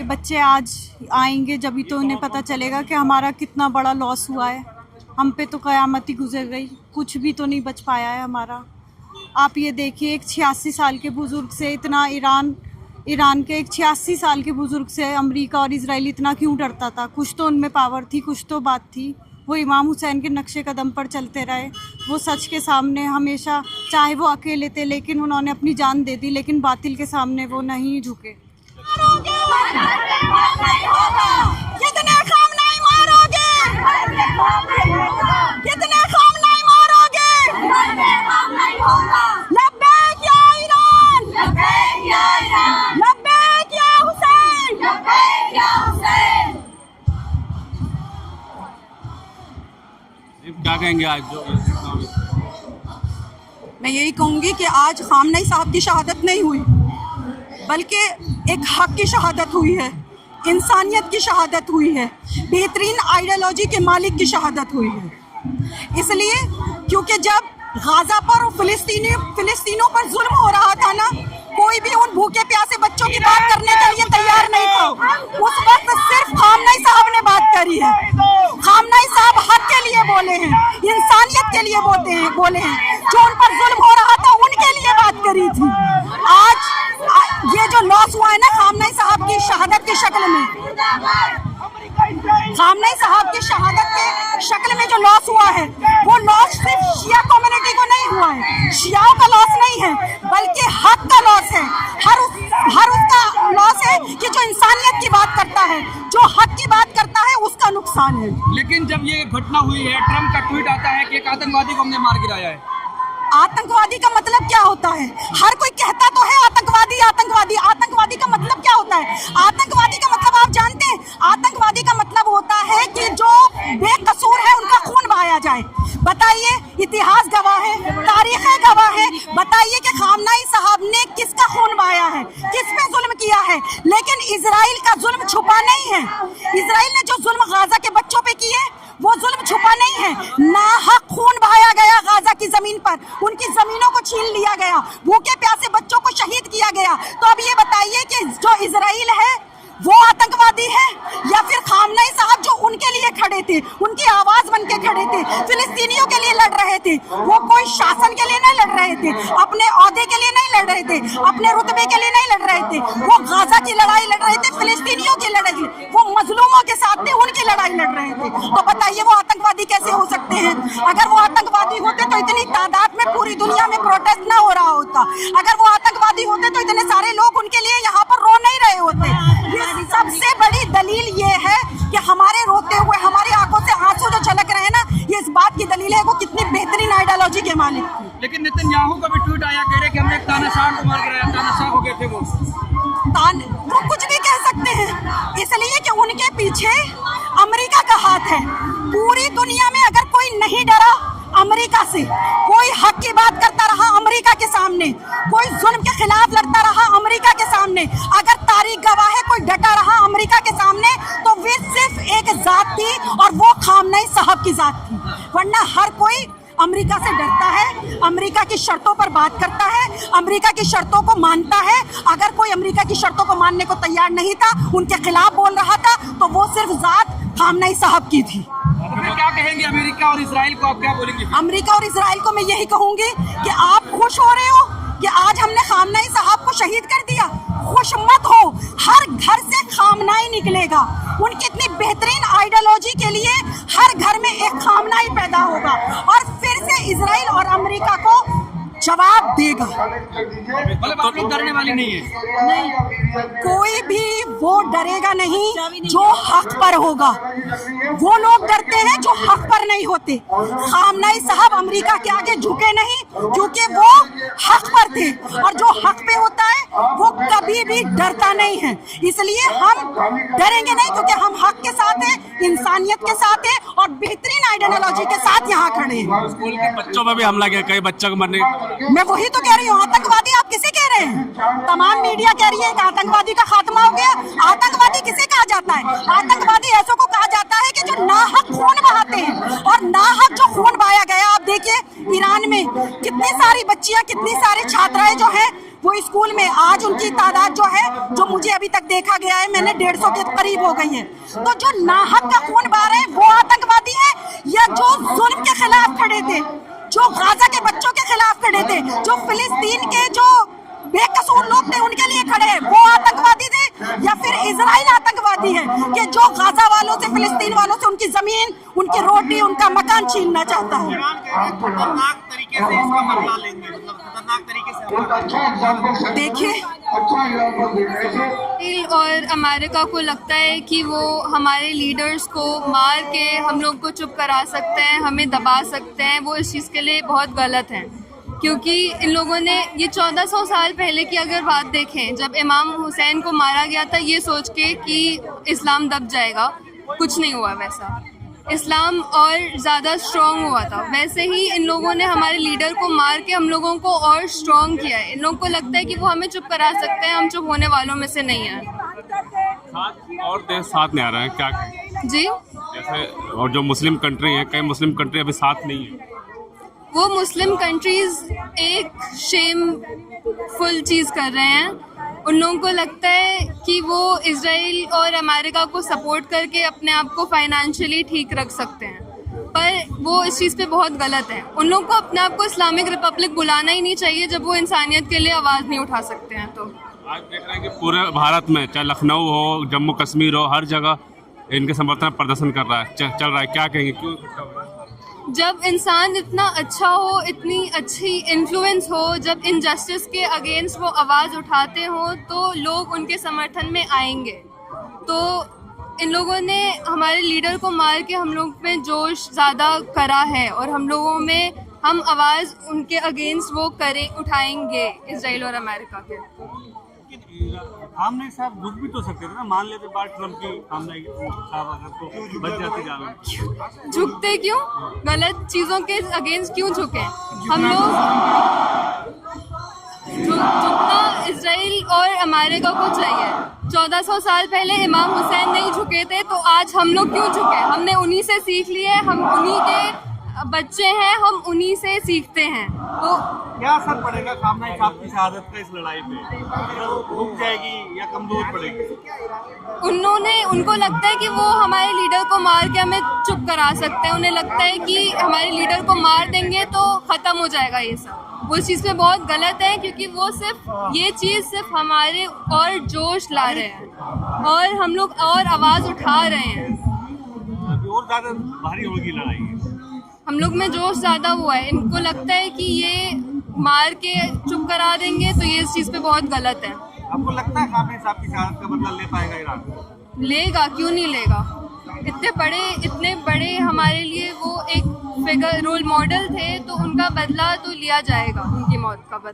बच्चे आज आएंगे जब ही तो उन्हें पता चलेगा कि हमारा कितना बड़ा लॉस हुआ है। हम पे तो क़यामत ही गुजर गई, कुछ भी तो नहीं बच पाया है हमारा। आप ये देखिए, एक 86 साल के बुज़ुर्ग से इतना ईरान के एक 86 साल के बुज़ुर्ग से अमेरिका और इजराइल इतना क्यों डरता था? कुछ तो उनमें पावर थी, कुछ तो बात थी। वो इमाम हुसैन के नक्शे कदम पर चलते रहे, वो सच के सामने हमेशा, चाहे वो अकेले थे लेकिन उन्होंने अपनी जान दे दी, लेकिन बातिल के सामने वो नहीं झुके। कितने खामनाई मारोगे? कितने खामनाई मारोगे? लब्बैक या ईरान, लब्बैक या हुसैन। क्या कहेंगे आज जो? मैं यही कहूँगी कि आज खामनई साहब की शहादत नहीं हुई, बल्कि एक हक की शहादत हुई है, इंसानियत की शहादत हुई है, बेहतरीन आइडियोलॉजी के मालिक की शहादत हुई है। इसलिए क्योंकि जब गाज़ा पर और फिलिस्तीनों पर जुल्म हो रहा था ना, कोई भी उन भूखे प्यासे बच्चों की बात करने के लिए तैयार नहीं था। उस वक्त सिर्फ खामनई साहब ने बात करी है। खामनई साहब हक के लिए बोले हैं, इंसानियत के लिए बोले हैं। जो उन पर जुल्म हो रहा था उनके लिए बात करी थी। आज ये जो लॉस हुआ है ना खामनई साहब की शहादत की शक्ल में, खामनई साहब की शहादत के शक्ल में जो लॉस हुआ है, वो लॉस सिर्फ शिया कम्युनिटी को नहीं हुआ है, शियाओं का लॉस नहीं है, बल्कि हक का लॉस है। हर उसका लॉस है कि जो इंसानियत की बात करता है, जो हक की बात करता है, उसका नुकसान है। लेकिन जब ये घटना हुई है, ट्रम्प का ट्वीट आता है कि एक आतंकवादी को हमने मार गिराया है। आतंकवादी का मतलब क्या होता है? हर कोई कहता तो है आतंकवादी आतंकवादी। आतंकवादी का मतलब क्या होता है? आतंकवादी का मतलब आप जानते हैं? आतंकवादी का मतलब होता है कि जो बेकसूर है उनका खून बहाया जाए। बताइए, इतिहास गवाह है, तारीखें गवाह है। बताइए कि खामनई साहब ने किसका खून बहाया है, किस पे जुल्म किया है? लेकिन इजराइल का जुल्म छुपा नहीं है। इजराइल ने जो जुल्म गाजा के बच्चों पे किए, वो जुल्म छुपा नहीं है। नाहक खून बहाया गया गाजा की जमीन पर, उनकी जमीनों को छीन लिया गया, भूखे प्यासे बच्चों को शहीद किया गया। तो अब ये बताइए कि जो इजराइल है वो आतंकवादी है या फिर खामनई साहब जो उनके लिए खड़े थे, उनकी आवाज बन के खड़े थे, फिलिस्तीनियों के लिए लड़ रहे थे। वो कोई शासन के लिए नहीं लड़ रहे थे, अपने ओहदे के लिए नहीं लड़ रहे थे, अपने रुतबे के लिए नहीं लड़ रहे थे। वो गाजा की लड़ाई लड़ रहे थे, फिलिस्तीनियों की लड़ाई, वो मजलूमों के साथ थे, उनकी लड़ाई लड़ रहे थे। तो बताइए वो आतंकवादी कैसे हो सकते हैं? अगर वो आतंकवादी होते तो इतनी तादाद में पूरी दुनिया में प्रोटेस्ट ना हो रहा होता। अगर वो आतंकवादी होते तो इतने सारे लोग उनके लिए यहाँ पर रो नहीं रहे होते। सबसे बड़ी दलील ये है कि हमारे रोते हुए, हमारी आंखों से आंसू जो छलक रहे हैं ना, ये इस बात की दलील है वो कितनी बेहतरीन आइडियोलॉजी के मालिक थे। लेकिन नेतन्याहू का भी ट्वीट आया, कह रहे कि हमने तानाशाह को मार गिराया, तानाशाह हो गए थे वो कुछ भी कह सकते हैं, इसलिए कि उनके पीछे अमेरिका का हाथ है। पूरी दुनिया में अगर कोई नहीं डरा अमेरिका से, कोई हक की बात करता रहा अमेरिका के सामने, कोई जुल्म के खिलाफ लड़ता रहा अमेरिका के सामने, अगर तारीख गवाह है कोई डटा रहा अमेरिका के सामने, तो वे सिर्फ एक जात थी और वो खामनई साहब की जात थी। वरना हर कोई अमेरिका से डरता है, अमेरिका की शर्तों पर बात करता है, अमेरिका की शर्तों को मानता है। अगर कोई अमेरिका की शर्तों को मानने को तैयार नहीं था, उनके खिलाफ बोल रहा था, तो वो सिर्फ जात खामनई साहब की थी। तो क्या कहेंगे अमेरिका और इजराइल को, आप क्या बोलेंगे? अमेरिका और इजराइल को मैं यही कहूंगी कि आप खुश हो रहे हो कि आज हमने खामनई साहब को शहीद कर दिया? खुश मत हो, हर घर से खामनाई निकलेगा। उनकी इतनी बेहतरीन आइडियोलॉजी के लिए हर घर में एक खामनाई पैदा होगा और फिर से इजराइल और अमेरिका को जवाब देगा। मतलब आप लोग डरने वाली नहीं है? नहीं, कोई भी वो डरेगा नहीं जो हक पर होगा। वो लोग डरते हैं जो हक पर नहीं होते। खामनई साहब अमेरिका के आगे झुके नहीं क्योंकि वो हक पर थे, और जो हक पे होता है वो कभी भी डरता नहीं है। इसलिए हम डरेंगे नहीं क्योंकि हम हक के साथ हैं, इंसानियत के साथ हैं और बेहतरीन आइडियोलॉजी के साथ यहाँ खड़े हैं। स्कूल के बच्चों पर भी हमला किया, कई बच्चों को मरने। मैं वही तो कह रही हूँ, आतंकवादी आप किसे कह रहे हैं? तमाम मीडिया कह रही है कि आतंकवादी का खात्मा हो गया। आतंकवादी किसे कहा जाता है? आतंकवादी ऐसों को कहा जाता है कि जो नाहक खून बहाते हैं, और नाहक जो खून बहाया गया, आप देखिए ईरान में कितनी सारी बच्चियां, कितनी सारी छात्राएं जो हैं वो स्कूल में आज उनकी तादाद जो है, जो मुझे अभी तक देखा गया है, मैंने 150 के करीब हो गई है। तो जो नाहक का खून बहा रहे हैं वो आतंकवादी है, या जो जुल्म के खिलाफ खड़े थे, जो गाजा के बच्चों के खिलाफ खड़े थे, जो फिलिस्तीन के जो बेकसूर लोग थे उनके लिए खड़े हैं, वो आतंकवादी थे, या फिर इजराइल आतंकवादी है कि जो गाजा वालों से, फिलिस्तीन वालों से उनकी जमीन, उनकी रोटी, उनका मकान छीनना चाहता है। खतरनाक तरीके से इसका बदला लेंगे, मतलब खतरनाक तरीके से। देखिए, और अमेरिका को लगता है कि वो हमारे लीडर्स को मार के हम लोग को चुप करा सकते हैं, हमें दबा सकते हैं। वो इस चीज़ के लिए बहुत गलत है, क्योंकि इन लोगों ने ये 1400 साल पहले की अगर बात देखें, जब इमाम हुसैन को मारा गया था ये सोच के कि इस्लाम दब जाएगा, कुछ नहीं हुआ वैसा। इस्लाम और ज़्यादा स्ट्रॉन्ग हुआ था। वैसे ही इन लोगों ने हमारे लीडर को मार के हम लोगों को और स्ट्रॉन्ग किया है। इन लोगों को लगता है कि वो हमें चुप करा सकते हैं, हम चुप होने वालों में से नहीं हैं। और देश साथ नहीं आ रहे हैं, क्या कहें? जी, जैसे और जो मुस्लिम कंट्री हैं, कई मुस्लिम कंट्री अभी साथ नहीं है। वो मुस्लिम कंट्रीज़ एक शेमफुल चीज़ कर रहे हैं। उन लोगों को लगता है कि वो इजराइल और अमेरिका को सपोर्ट करके अपने आप को फाइनेंशियली ठीक रख सकते हैं, पर वो इस चीज़ पे बहुत गलत है। उन लोगों को अपने आप को इस्लामिक रिपब्लिक बुलाना ही नहीं चाहिए जब वो इंसानियत के लिए आवाज़ नहीं उठा सकते हैं। तो आज देख रहे हैं कि पूरे भारत में, चाहे लखनऊ हो, जम्मू कश्मीर हो, हर जगह इनके समर्थन में प्रदर्शन कर रहा है, चल रहा है। क्या कहेंगे, क्यों? जब इंसान इतना अच्छा हो, इतनी अच्छी इन्फ्लुएंस हो, जब इनजस्टिस के अगेंस्ट वो आवाज़ उठाते हो तो लोग उनके समर्थन में आएंगे। तो इन लोगों ने हमारे लीडर को मार के हम लोग में जोश ज़्यादा करा है, और हम लोगों में हम आवाज़ उनके अगेंस्ट वो उठाएंगे इजराइल और अमेरिका के। खामनेई साहब झुक भी तो सकते थे ना, मान लेते बात ट्रम्प की खामनेई साहब अगर तो बच जाते जान। झुकते क्यों? गलत चीज़ों के अगेंस्ट क्यों झुके? हम लोग झुकना इजराइल और अमेरिका को चाहिए। 1400 साल पहले इमाम हुसैन नहीं झुके थे, तो आज हम लोग क्यों झुके? हमने उन्हीं से सीख लिए, हम उन्हीं के बच्चे हैं, हम उन्हीं से सीखते हैं। तो क्या असर पड़ेगा खामनेई साहब की शहादत का इस लड़ाई पे? रुक जाएगी या कमजोर पड़ेगी? उनको लगता है कि वो हमारे लीडर को मार के हमें चुप करा सकते हैं। उन्हें लगता है कि हमारे लीडर को मार देंगे तो ख़त्म हो जाएगा ये सब। वो इस चीज़ पे बहुत गलत है, क्योंकि वो ये चीज़ सिर्फ हमारे और जोश ला रहे हैं और हम लोग और आवाज़ उठा रहे हैं। अभी और ज़्यादा भारी होगी लड़ाई। हम लोग में जोश ज़्यादा हुआ है। इनको लगता है कि ये मार के चुप करा देंगे, तो ये इस चीज़ पे बहुत गलत है। आपको लगता है खामनेई साहब की शहादत का बदला ले पाएगा ईरान? लेगा, क्यों नहीं लेगा? इतने बड़े हमारे लिए वो एक फिगर, रोल मॉडल थे, तो उनका बदला तो लिया जाएगा, उनकी मौत का बदला।